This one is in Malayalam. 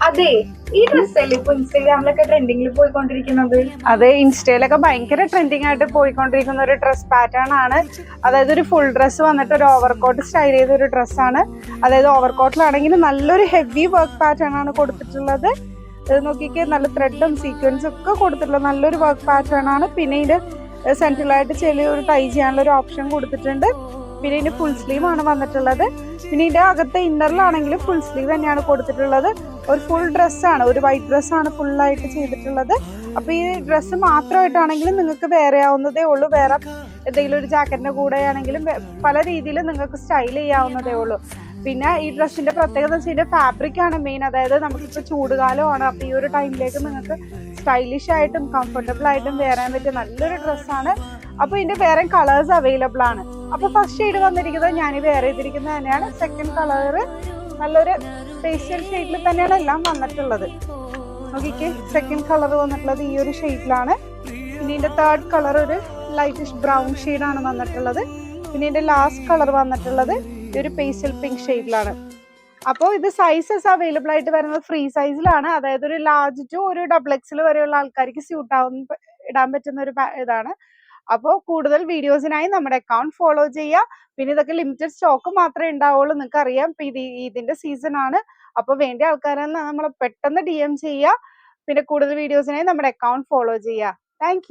അതെ, ഈ ഡ്രസ്സല്ലേ ഇപ്പൊ ഇൻസ്റ്റാഗ്രാമിലൊക്കെ ട്രെൻഡിങ്ങിൽ പോയിക്കൊണ്ടിരിക്കുന്നത്? അത് ഇൻസ്റ്റയിലൊക്കെ ഭയങ്കര ട്രെൻഡിങ് ആയിട്ട് പോയിക്കൊണ്ടിരിക്കുന്ന ഒരു ഡ്രസ് പാറ്റേൺ ആണ്. അതായത് ഒരു ഫുൾ ഡ്രസ്സ് വന്നിട്ട് ഒരു ഓവർകോട്ട് സ്റ്റൈൽ ചെയ്ത ഒരു ഡ്രസ്സാണ്. അതായത് ഓവർകോട്ടിലാണെങ്കിൽ നല്ലൊരു ഹെവി വർക്ക് പാറ്റേൺ ആണ് കൊടുത്തിട്ടുള്ളത്. ഇത് നോക്കിക്കേ, നല്ല ത്രെഡും സീക്വൻസും ഒക്കെ കൊടുത്തിട്ടുള്ള നല്ലൊരു വർക്ക് പാറ്റേൺ ആണ്. പിന്നെ ഇതിന്റെ സെൻട്രലായിട്ട് ചെറിയൊരു ടൈ ചെയ്യാനുള്ള ഒരു ഓപ്ഷൻ കൊടുത്തിട്ടുണ്ട്. പിന്നെ ഇതിന്റെ ഫുൾ സ്ലീവ് ആണ് വന്നിട്ടുള്ളത്. പിന്നെ ഇതിന്റെ അകത്തെ ഇന്നറിലാണെങ്കിലും ഫുൾ സ്ലീവ് തന്നെയാണ് കൊടുത്തിട്ടുള്ളത്. ഒരു ഫുൾ ഡ്രസ്സാണ്, ഒരു വൈറ്റ് ഡ്രസ്സാണ് ഫുള്ളായിട്ട് ചെയ്തിട്ടുള്ളത്. അപ്പൊ ഈ ഡ്രസ്സ് മാത്രമായിട്ടാണെങ്കിലും നിങ്ങൾക്ക് വേറെ ആവുന്നതേ ഉള്ളൂ. വേറെ എന്തെങ്കിലും ഒരു ജാക്കറ്റിന്റെ കൂടെ ആണെങ്കിലും പല രീതിയിൽ നിങ്ങൾക്ക് സ്റ്റൈൽ ചെയ്യാവുന്നതേ ഉള്ളൂ. പിന്നെ ഈ ഡ്രസ്സിന്റെ പ്രത്യേകത എന്ന് വെച്ചാൽ ഫാബ്രിക് ആണ് മെയിൻ. അതായത് നമുക്കിപ്പോൾ ചൂടുകാലമാണ്, അപ്പൊ ഈ ഒരു ടൈമിലേക്ക് നിങ്ങൾക്ക് സ്റ്റൈലിഷ് ആയിട്ടും കംഫർട്ടബിൾ ആയിട്ടും വേറാൻ പറ്റിയ നല്ലൊരു ഡ്രസ്സാണ്. അപ്പൊ ഇതിന്റെ വേറെ കളേഴ്സ് അവൈലബിൾ ആണ്. അപ്പൊ ഫസ്റ്റ് ഷെയ്ഡ് വന്നിരിക്കുന്നത് ഞാൻ വേറെ ചെയ്തിരിക്കുന്നത് തന്നെയാണ്. സെക്കൻഡ് കളറ് നല്ലൊരു പേസ്റ്റൽ ഷെയ്ഡിൽ തന്നെയാണ് എല്ലാം വന്നിട്ടുള്ളത്. നോക്കിക്കേ, സെക്കൻഡ് കളർ വന്നിട്ടുള്ളത് ഈ ഒരു ഷെയ്ഡിലാണ്. പിന്നെ ഇതിന്റെ തേർഡ് കളർ ഒരു ലൈറ്റിഷ് ബ്രൗൺ ഷെയ്ഡാണ് വന്നിട്ടുള്ളത്. പിന്നെ ഇതിന്റെ ലാസ്റ്റ് കളർ വന്നിട്ടുള്ളത് ഈ ഒരു പേസ്റ്റൽ പിങ്ക് ഷെയ്ഡിലാണ്. അപ്പോൾ ഇത് സൈസസ് അവൈലബിൾ ആയിട്ട് വരുന്നത് ഫ്രീ സൈസിലാണ്. അതായത് ഒരു ലാർജ് ടു ഒരു ഡബിൾ എക്സൽ വരെയുള്ള ആൾക്കാർക്ക് സ്യൂട്ട് ആവുന്ന ഇടാൻ പറ്റുന്ന ഒരു ഇതാണ്. അപ്പോൾ കൂടുതൽ വീഡിയോസിനായി നമ്മുടെ അക്കൗണ്ട് ഫോളോ ചെയ്യുക. പിന്നെ ഇതൊക്കെ ലിമിറ്റഡ് സ്റ്റോക്ക് മാത്രമേ ഉണ്ടാവുള്ളൂ. നിങ്ങൾക്ക് അറിയാം, ഇപ്പൊ ഇതിന്റെ സീസൺ ആണ്. അപ്പൊ വേണ്ട ആൾക്കാരെന്ന് നമ്മൾ പെട്ടെന്ന് DM ചെയ്യുക. പിന്നെ കൂടുതൽ വീഡിയോസിനായി നമ്മുടെ അക്കൗണ്ട് ഫോളോ ചെയ്യുക. താങ്ക്